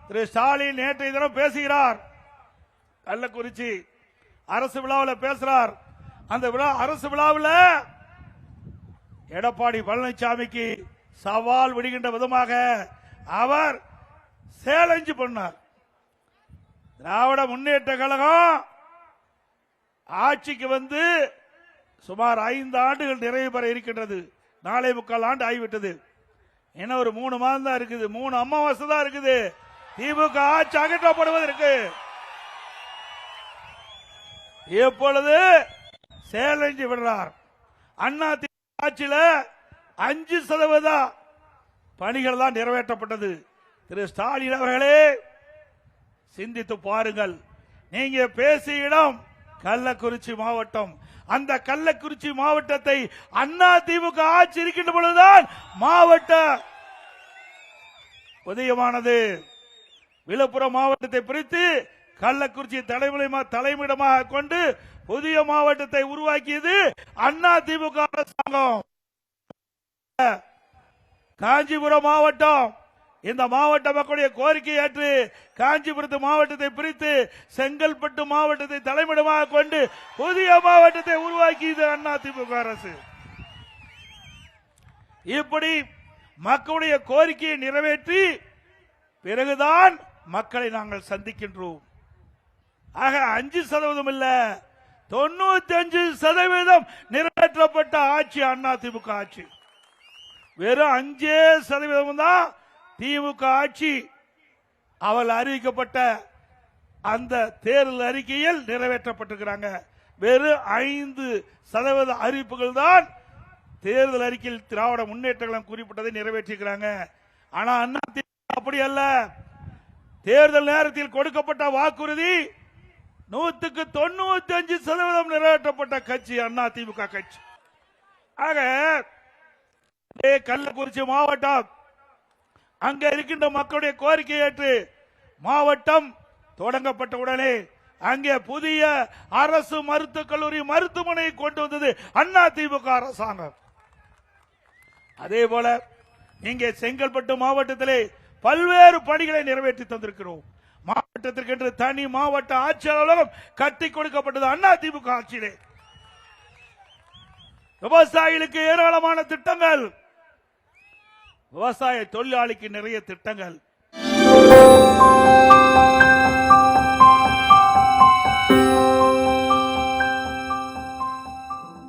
திரு ஸ்டாலின் நேற்றைய தினம் பேசுகிறார். கள்ளக்குறிச்சி அரசு விழாவில் பேசுறார். அந்த அரசு விழாவில் எடப்பாடி பழனிசாமிக்கு சவால் விடுகின்ற விதமாக அவர் சேலஞ்சு பண்ணார். திராவிட முன்னேற்ற கழகம் ஆட்சிக்கு வந்து சுமார் 5 ஆண்டுகள் நிறைவு பெற இருக்கின்றது. 4.25 ஆண்டு ஆகிவிட்டது. இன்னும் ஒரு 3 மாதம் தான் இருக்குது. 3 அமாவாசை தான் இருக்குது. திமுக ஆட்சி அகற்றப்படுவதற்கு இப்பொழுது சேலஞ்சு விடுறார். அண்ணா திமுக ஆட்சியில 5% பணிகள் தான் நிறைவேற்றப்பட்டது. திரு ஸ்டாலின் அவர்களே, சிந்தித்து பாருங்கள். நீங்க பேசிய இடம் கள்ளக்குறிச்சி மாவட்டம். அந்த கள்ளக்குறிச்சி மாவட்டத்தை அண்ணா திமுக ஆட்சி இருக்கின்ற பொழுதுதான் மாவட்ட உதயமானது. விழுப்புரம் மாவட்டத்தை பிரித்து கள்ளக்குறிச்சி தலைமையிடமாக கொண்டு புதிய மாவட்டத்தை உருவாக்கியது அண்ணா திமுக அரசாங்கம். காஞ்சிபுரம் மாவட்டம், இந்த மாவட்ட மக்களுடைய கோரிக்கை ஏற்று காஞ்சிபுரத்து மாவட்டத்தை பிரித்து செங்கல்பட்டு மாவட்டத்தை தலைமையிடமாக கொண்டு புதிய மாவட்டத்தை உருவாக்கியது அண்ணா திமுக அரசு. இப்படி மக்களுடைய கோரிக்கையை நிறைவேற்றி பிறகுதான் மக்களை நாங்கள் சந்திக்கின்றோம். ஆக 5% இல்ல, 95% நிறைவேற்றப்பட்ட ஆட்சி அண்ணா திமுக ஆட்சி. வெறும் 5% தான் திமுக ஆட்சி அவள் அறிவிக்கப்பட்ட அந்த தேர்தல் அறிக்கையில் நிறைவேற்றப்பட்டிருக்கிறாங்க. வெறும் 5% அறிவிப்புகள் தான் தேர்தல் அறிக்கையில் திராவிட முன்னேற்ற கழகம் குறிப்பிட்டதை நிறைவேற்றிருக்கிறாங்க. ஆனா அண்ணா திமுக அப்படி அல்ல. தேர்தல் நேரத்தில் கொடுக்கப்பட்ட வாக்குறுதி 195% நிறைவேற்றப்பட்ட கட்சி அண்ணா திமுக கட்சி. ஆக கள்ளக்குறிச்சி மாவட்டம், அங்க இருக்கின்ற மக்களுடைய கோரிக்கை ஏற்று மாவட்டம் தொடங்கப்பட்ட உடனே அங்கே புதிய அரசு மருத்துவக் கல்லூரி மருத்துவமனை கொண்டு வந்தது அண்ணா திமுக அரசாங்கம். அதே போல இங்கே செங்கல்பட்டு மாவட்டத்திலே பல்வேறு பணிகளை நிறைவேற்றி தந்திருக்கிறோம். மாவட்டத்திற்கு தனி மாவட்ட ஆட்சியர் அலுவலகம் கட்டி கொடுக்கப்பட்டது அண்ணா திமுக ஆட்சியிலே. விவசாயிகளுக்கு ஏராளமான திட்டங்கள், விவசாய தொழிலாளிக்கு நிறைய திட்டங்கள்.